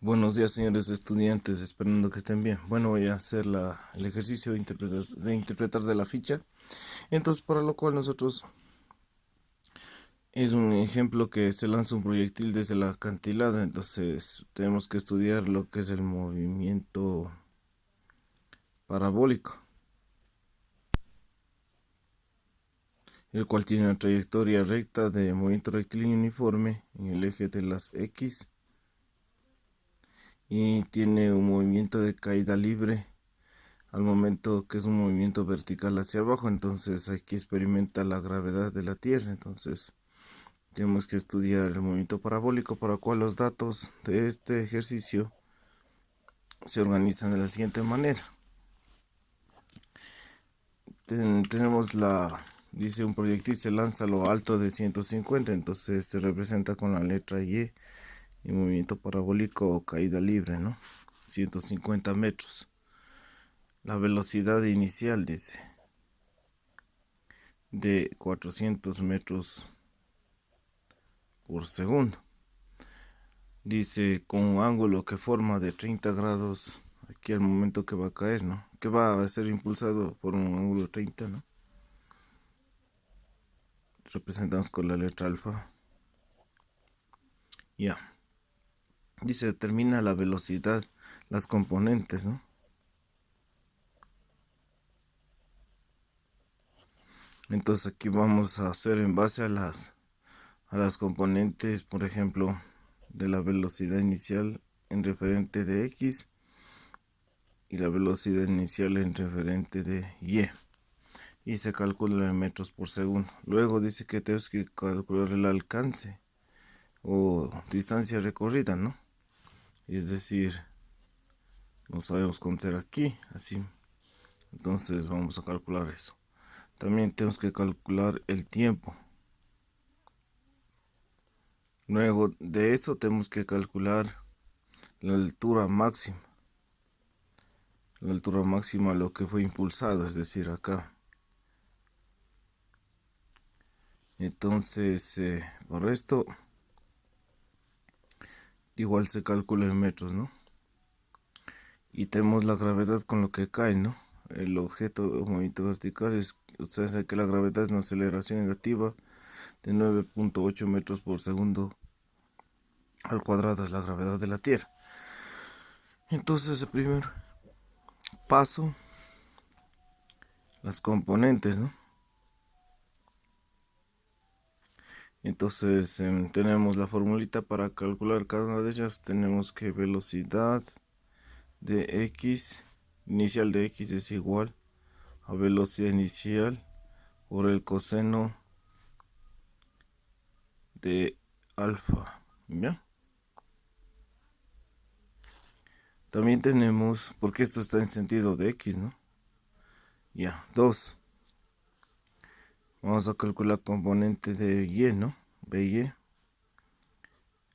Buenos días, señores estudiantes, esperando que estén bien. Bueno, voy a hacer el ejercicio de interpretar de la ficha. Entonces, para lo cual nosotros es un ejemplo que se lanza un proyectil desde el acantilado. Entonces, tenemos que estudiar lo que es el movimiento parabólico, el cual tiene una trayectoria recta de movimiento rectilíneo uniforme en el eje de las X y tiene un movimiento de caída libre al momento que es un movimiento vertical hacia abajo. Entonces aquí experimenta la gravedad de la Tierra. Entonces tenemos que estudiar el movimiento parabólico, para lo cual los datos de este ejercicio se organizan de la siguiente manera. Tenemos dice un proyectil se lanza a lo alto de 150, entonces se representa con la letra Y, y movimiento parabólico o caída libre, ¿no? 150 metros. La velocidad inicial dice de 400 metros por segundo. Dice con un ángulo que forma de 30 grados aquí al momento que va a caer, ¿no? Que va a ser impulsado por un ángulo de 30, ¿no? Representamos con la letra alfa. Ya. Dice determina la velocidad, las componentes, ¿no? Entonces aquí vamos a hacer en base a las componentes, por ejemplo, de la velocidad inicial en referente de X y la velocidad inicial en referente de y se calcula en metros por segundo. Luego dice que tenemos que calcular el alcance o distancia recorrida, ¿no? Es decir, no sabemos contar aquí, así. Entonces vamos a calcular eso. También tenemos que calcular el tiempo. Luego de eso tenemos que calcular la altura máxima. La altura máxima a lo que fue impulsado, es decir, acá. Entonces, por esto, igual se calcula en metros, ¿no? Y tenemos la gravedad con lo que cae, ¿no? El objeto o movimiento vertical ustedes saben que la gravedad es una aceleración negativa de 9.8 metros por segundo al cuadrado, es la gravedad de la Tierra. Entonces, el primer paso, las componentes, ¿no? Entonces, tenemos la formulita para calcular cada una de ellas. Tenemos que velocidad de X, inicial de X es igual a velocidad inicial por el coseno de alfa, ¿ya? También tenemos, porque esto está en sentido de X, ¿no? Ya, 2. Vamos a calcular componente de Y, ¿no? BY.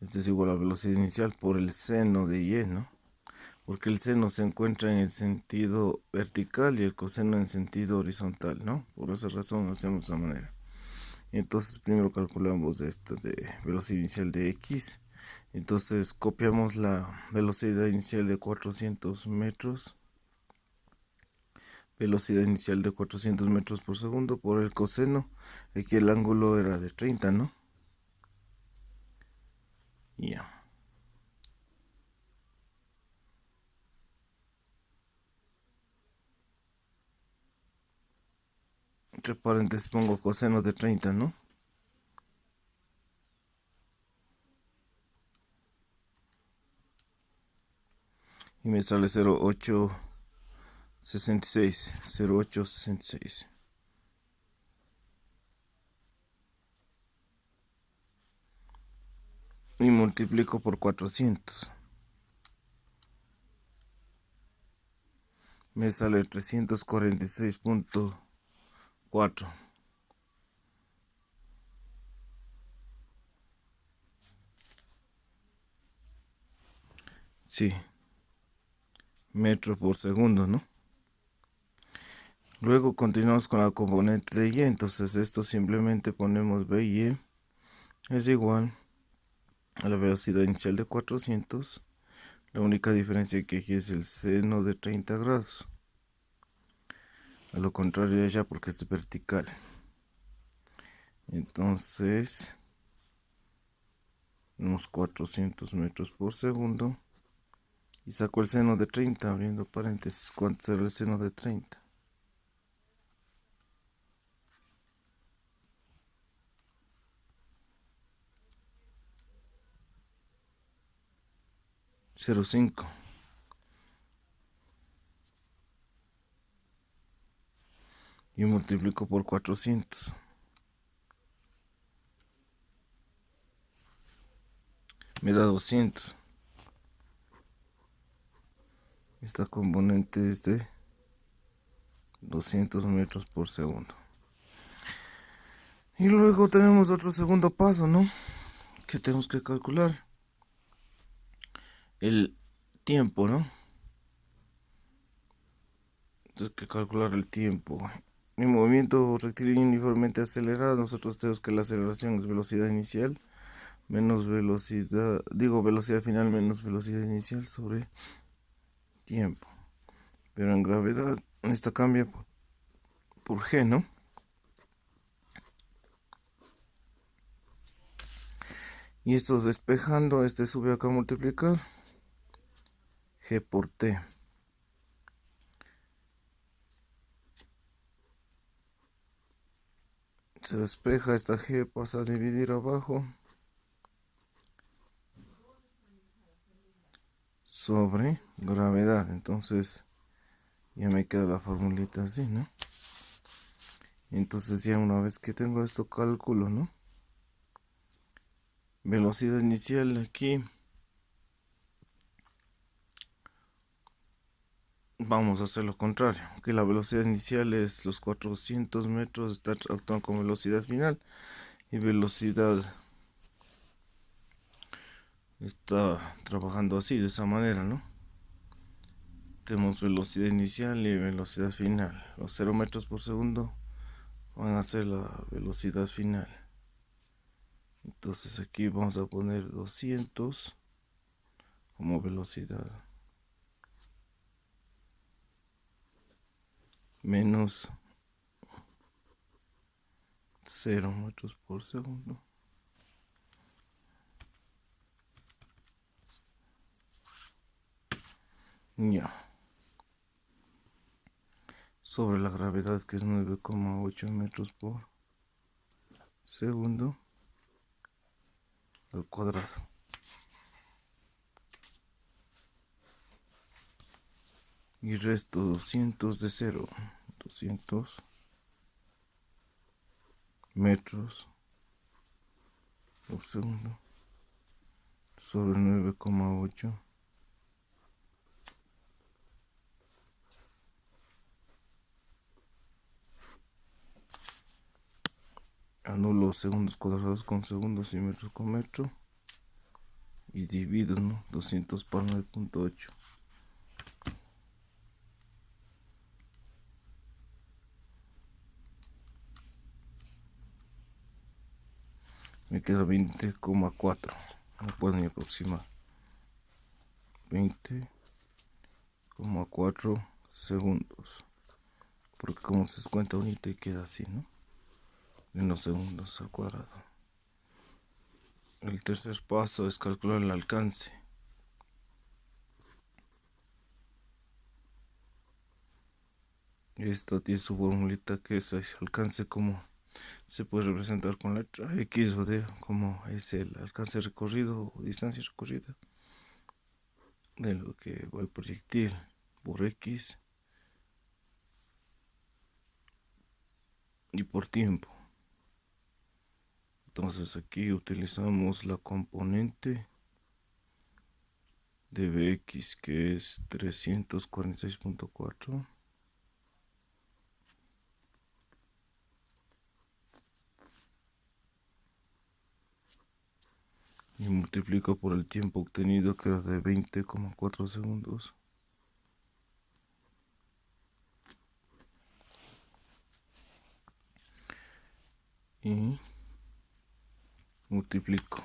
Esto es igual a velocidad inicial por el seno de Y, ¿no? Porque el seno se encuentra en el sentido vertical y el coseno en sentido horizontal, ¿no? Por esa razón hacemos de esa manera. Entonces primero calculamos esto de velocidad inicial de X. Entonces copiamos la velocidad inicial de 400 metros. Velocidad inicial de 400 metros por segundo por el coseno. Aquí el ángulo era de 30, ¿no? Ya. Entre paréntesis pongo coseno de 30, ¿no? Y me sale 0,866. 0,866. Y multiplico por 400. Me sale 346.4. Sí, metros por segundo, ¿no? Luego continuamos con la componente de Y. Entonces esto simplemente ponemos BY es igual a la velocidad inicial de 400. La única diferencia que aquí es el seno de 30 grados. A lo contrario de allá porque es vertical. Entonces, unos 400 metros por segundo. Y saco el seno de 30, abriendo paréntesis. ¿Cuánto será el seno de 30? $0.5. Y multiplico por 400. Me da 200. Esta componente es de 200 metros por segundo. Y luego tenemos otro segundo paso, ¿no? Que tenemos que calcular el tiempo, ¿no? Entonces, que calcular el tiempo. Mi movimiento rectilíneo uniformemente acelerado, nosotros tenemos que la aceleración es velocidad inicial menos velocidad final menos velocidad inicial sobre tiempo. Pero en gravedad, esta cambia por G, ¿no? Y esto despejando, este sube acá a multiplicar. G por T. Se despeja, esta G pasa a dividir abajo. Sobre gravedad. Entonces, ya me queda la formulita así, ¿no? Entonces ya una vez que tengo esto cálculo, ¿no? Velocidad inicial aquí. Vamos a hacer lo contrario, que la velocidad inicial es los 400 metros, está actuando con velocidad final y velocidad está trabajando así, de esa manera, ¿no? Tenemos velocidad inicial y velocidad final. Los 0 metros por segundo van a ser la velocidad final. Entonces aquí vamos a poner 200 como velocidad menos 0 metros por segundo. Ya. Sobre la gravedad, que es 9,8 metros por segundo al cuadrado. Y resto 200 de 0. 200 metros por segundo sobre 9,8. Anulo segundos cuadrados con segundos y metros con metro. Y divido, ¿no? 200 por 9,8. Me queda 20,4. No puedo ni aproximar. 20,4 segundos. Porque como se descuenta unita y queda así, ¿no? En los segundos al cuadrado. El tercer paso es calcular el alcance. Esto tiene su formulita, que es el alcance, como se puede representar con letra X o D, como es el alcance recorrido o distancia recorrida de lo que va el proyectil por X y por tiempo. Entonces aquí utilizamos la componente de Bx, que es 346,4. Y multiplico por el tiempo obtenido, que era de 20,4 segundos. Y multiplico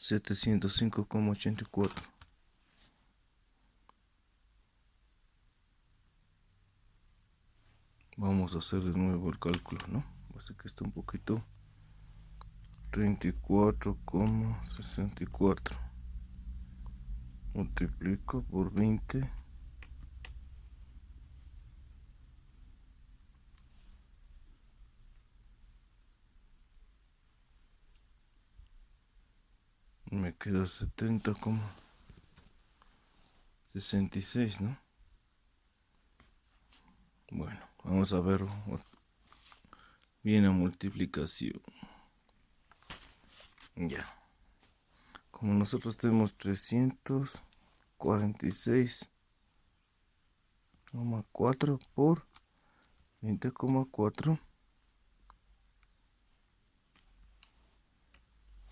705,84. Vamos a hacer de nuevo el cálculo, ¿no? Así que está un poquito. 34,64 multiplico por 20 me queda 70,66, ¿no? Bueno, vamos a ver bien la multiplicación. Ya, como nosotros tenemos 346,4 por 20,4,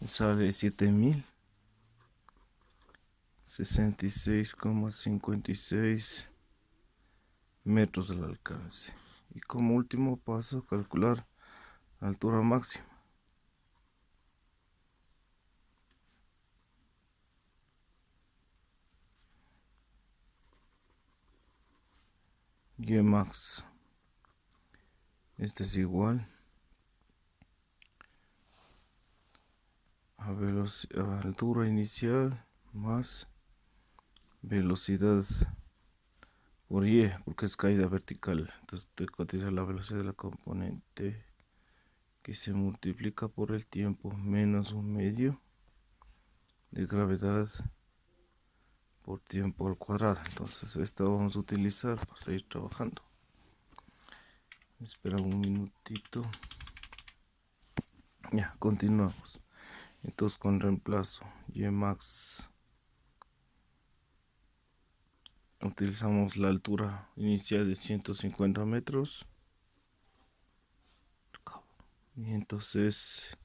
sale 7066,56 metros del alcance. Y como último paso, calcular la altura máxima. Y max, este es igual a altura inicial más velocidad por Y, porque es caída vertical. Entonces te cotiza la velocidad de la componente que se multiplica por el tiempo menos 1/2 de gravedad por tiempo al cuadrado. Entonces esta vamos a utilizar para seguir trabajando. Espera un minutito. Ya, continuamos. Entonces con reemplazo Y max, utilizamos la altura inicial de 150 metros. Y entonces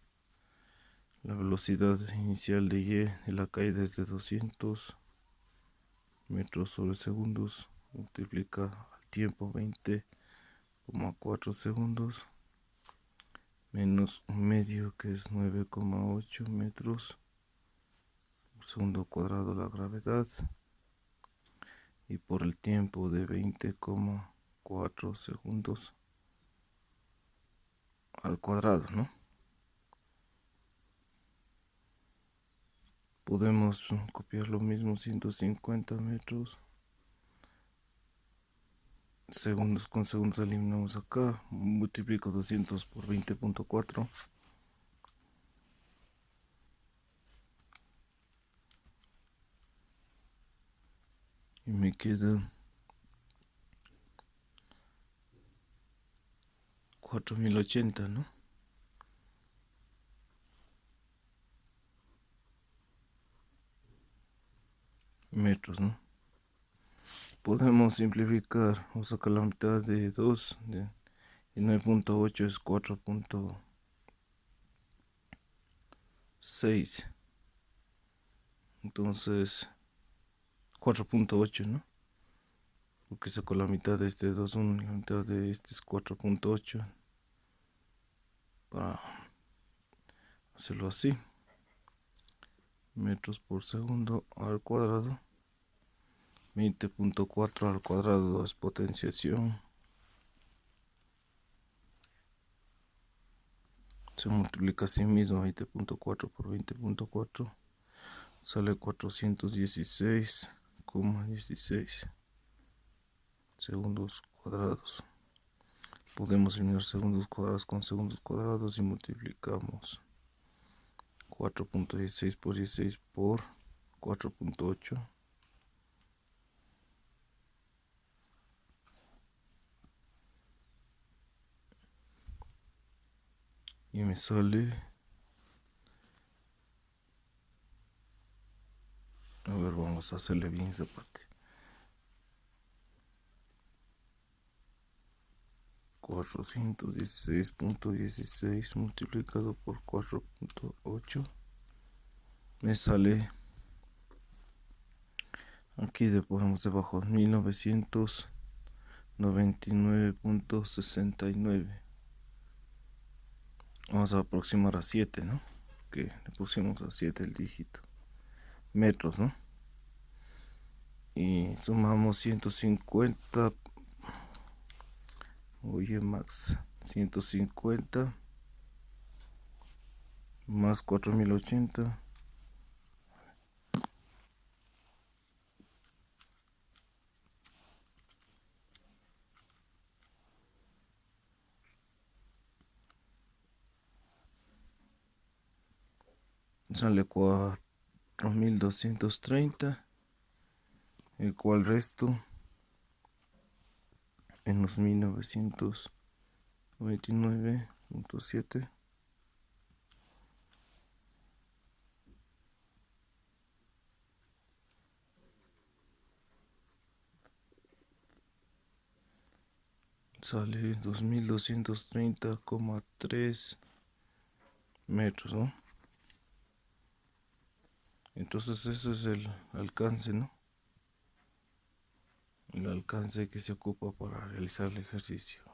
la velocidad inicial de Y de la caída es de 200 metros sobre segundos. Multiplica al tiempo 20,4 segundos. Menos 1/2, que es 9,8 metros por segundo cuadrado la gravedad. Y por el tiempo de 20,4 segundos al cuadrado, ¿no? Podemos copiar lo mismo, 150 metros. Segundos con segundos eliminamos acá. Multiplico 200 por 20,4. Y me queda 4080, ¿no? Metros, ¿no? Podemos simplificar o sacar la mitad de 2. Y 9,8 es 4,6. Entonces 4,8, ¿no? Porque saco la mitad de este 2,1 y la mitad de este es 4,8. Para hacerlo así. Metros por segundo al cuadrado. 20,4 al cuadrado es potenciación. Se multiplica a sí mismo. 20,4 por 20,4 sale 416,16 segundos cuadrados. Podemos unir segundos cuadrados con segundos cuadrados y multiplicamos 4,16 por 16 por 4,8. Y me sale, a ver, vamos a hacerle bien esa parte. 416,16 multiplicado por 4,8 me sale, aquí le ponemos debajo 1999,69. Vamos a aproximar a 7, ¿no? Ok, porque le pusimos a 7 el dígito. Metros, ¿no? Y sumamos 150. Oye, Max. 150 más 4080. Sale 4230. El cual resto en los 1929.7. Sale 2230,3 metros, ¿no? Entonces ese es el alcance, ¿no? El alcance que se ocupa para realizar el ejercicio.